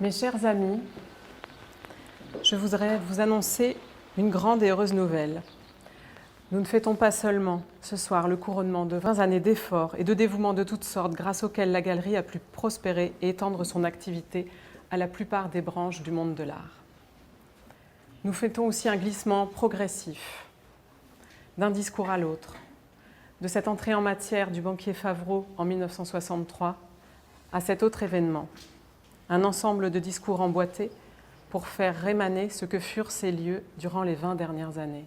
Mes chers amis, je voudrais vous annoncer une grande et heureuse nouvelle. Nous ne fêtons pas seulement ce soir le couronnement de 20 années d'efforts et de dévouement de toutes sortes grâce auxquels la galerie a pu prospérer et étendre son activité à la plupart des branches du monde de l'art. Nous fêtons aussi un glissement progressif d'un discours à l'autre, de cette entrée en matière du banquier Favreau en 1963 à cet autre événement, un ensemble de discours emboîtés pour faire rémaner ce que furent ces lieux durant les 20 dernières années.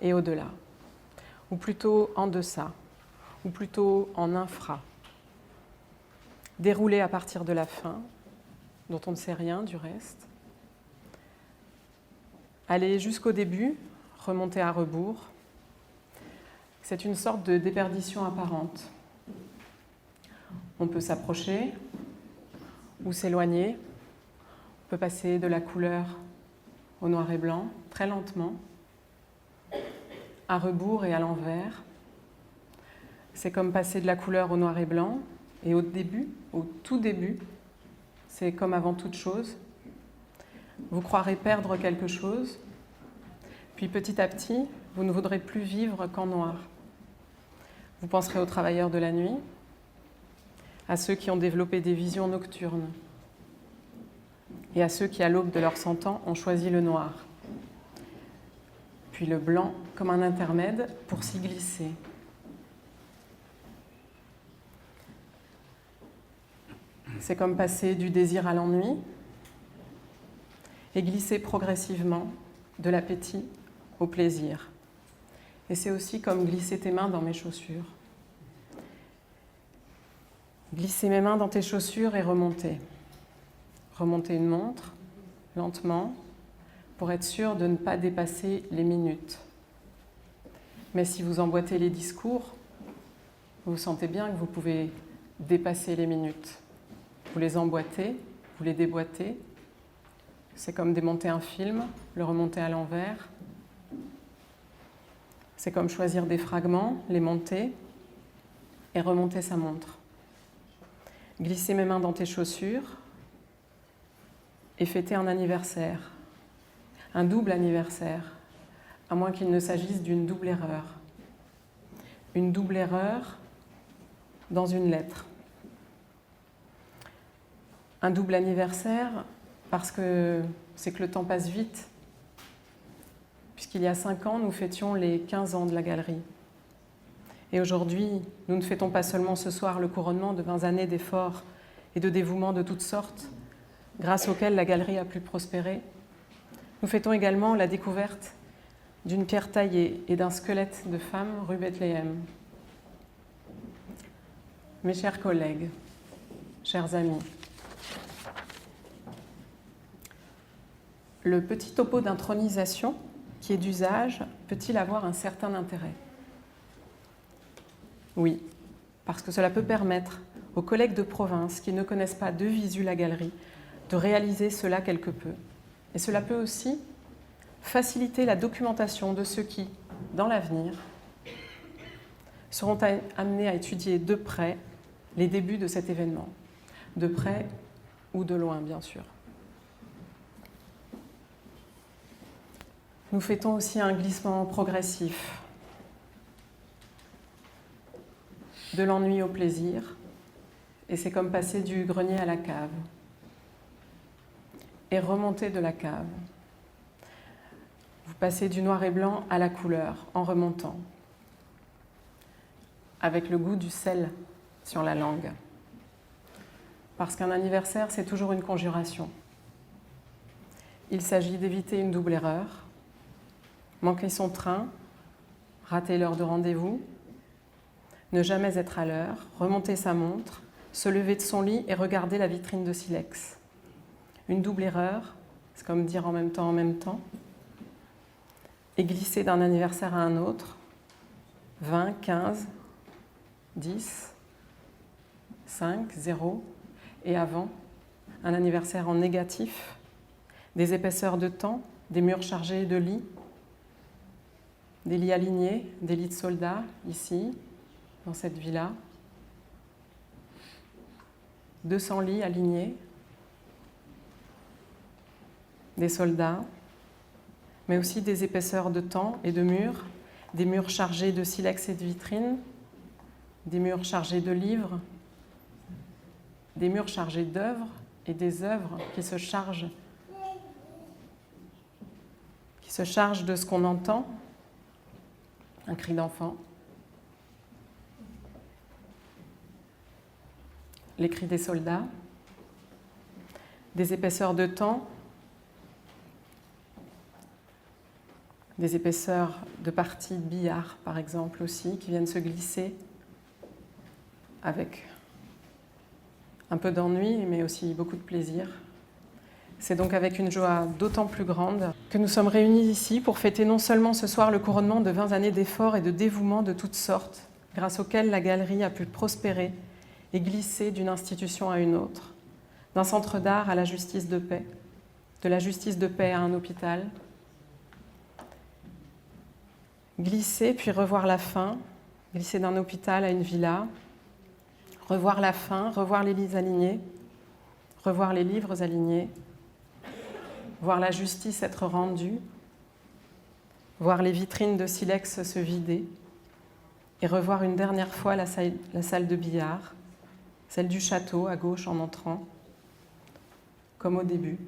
Et au-delà, ou plutôt en deçà, ou plutôt en infra, déroulé à partir de la fin, dont on ne sait rien du reste, aller jusqu'au début, remonter à rebours, c'est une sorte de déperdition apparente. On peut s'approcher ou s'éloigner, on peut passer de la couleur au noir et blanc, très lentement, à rebours et à l'envers. C'est comme passer de la couleur au noir et blanc, et au début, au tout début, c'est comme avant toute chose. Vous croirez perdre quelque chose, puis petit à petit, vous ne voudrez plus vivre qu'en noir. Vous penserez aux travailleurs de la nuit, à ceux qui ont développé des visions nocturnes, et à ceux qui, à l'aube de leur 100 ans, ont choisi le noir, puis le blanc comme un intermède pour s'y glisser. C'est comme passer du désir à l'ennui et glisser progressivement de l'appétit au plaisir. Et c'est aussi comme glisser tes mains dans mes chaussures. Glisser mes mains dans tes chaussures et remonter. Remonter une montre, lentement, pour être sûr de ne pas dépasser les minutes. Mais si vous emboîtez les discours, vous sentez bien que vous pouvez dépasser les minutes. Vous les emboîtez, vous les déboîtez. C'est comme démonter un film, le remonter à l'envers. C'est comme choisir des fragments, les monter et remonter sa montre. Glisser mes mains dans tes chaussures et fêter un anniversaire, un double anniversaire, à moins qu'il ne s'agisse d'une double erreur. Une double erreur dans une lettre. Un double anniversaire parce que c'est que le temps passe vite, puisqu'il y a 5 ans, nous fêtions les 15 ans de la galerie. Et aujourd'hui, nous ne fêtons pas seulement ce soir le couronnement de 20 années d'efforts et de dévouement de toutes sortes, grâce auxquels la galerie a pu prospérer. Nous fêtons également la découverte d'une pierre taillée et d'un squelette de femme rue Bethléem. Mes chers collègues, chers amis, le petit topo d'intronisation qui est d'usage peut-il avoir un certain intérêt ? Oui, parce que cela peut permettre aux collègues de province qui ne connaissent pas de visu la galerie de réaliser cela quelque peu. Et cela peut aussi faciliter la documentation de ceux qui, dans l'avenir, seront amenés à étudier de près les débuts de cet événement, de près ou de loin, bien sûr. Nous fêtons aussi un glissement progressif, de l'ennui au plaisir, et c'est comme passer du grenier à la cave, et remonter de la cave. Vous passez du noir et blanc à la couleur, en remontant, avec le goût du sel sur la langue. Parce qu'un anniversaire, c'est toujours une conjuration. Il s'agit d'éviter une double erreur, manquer son train, rater l'heure de rendez-vous, ne jamais être à l'heure, remonter sa montre, se lever de son lit et regarder la vitrine de silex. Une double erreur, c'est comme dire en même temps, et glisser d'un anniversaire à un autre, 20, 15, 10, 5, 0, et avant, un anniversaire en négatif, des épaisseurs de temps, des murs chargés de lits, des lits alignés, des lits de soldats, ici, dans cette villa. 200 lits alignés, des soldats, mais aussi des épaisseurs de temps et de murs, des murs chargés de silex et de vitrines, des murs chargés de livres, des murs chargés d'œuvres et des œuvres qui se chargent de ce qu'on entend, un cri d'enfant, les cris des soldats, des épaisseurs de temps, des épaisseurs de parties de billard, par exemple, aussi, qui viennent se glisser avec un peu d'ennui, mais aussi beaucoup de plaisir. C'est donc avec une joie d'autant plus grande que nous sommes réunis ici pour fêter non seulement ce soir le couronnement de 20 années d'efforts et de dévouement de toutes sortes, grâce auxquels la galerie a pu prospérer et glisser d'une institution à une autre, d'un centre d'art à la justice de paix, de la justice de paix à un hôpital. Glisser puis revoir la fin, glisser d'un hôpital à une villa, revoir la fin, revoir les lits alignés, revoir les livres alignés, voir la justice être rendue, voir les vitrines de silex se vider et revoir une dernière fois la salle de billard, celle du château à gauche en entrant, comme au début.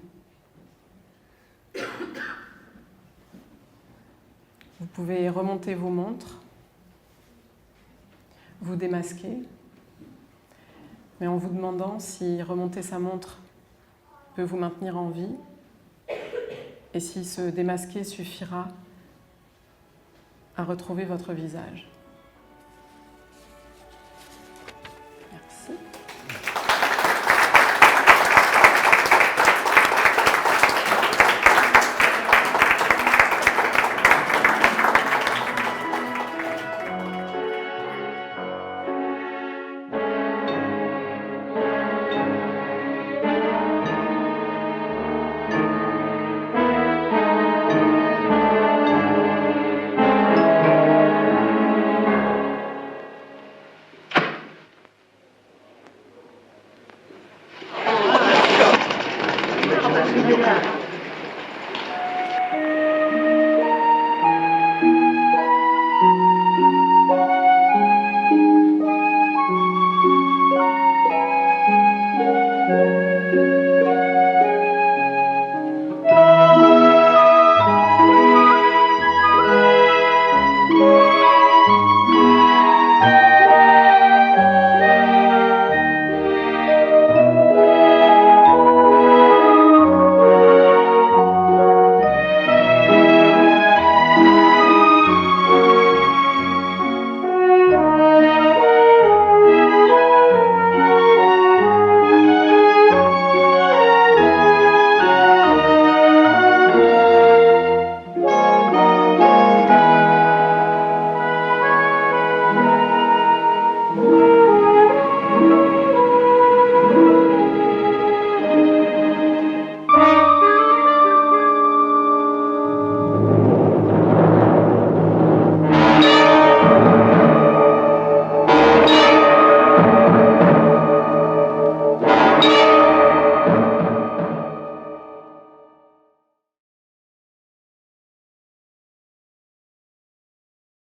Vous pouvez remonter vos montres, vous démasquer, mais en vous demandant si remonter sa montre peut vous maintenir en vie et si se démasquer suffira à retrouver votre visage.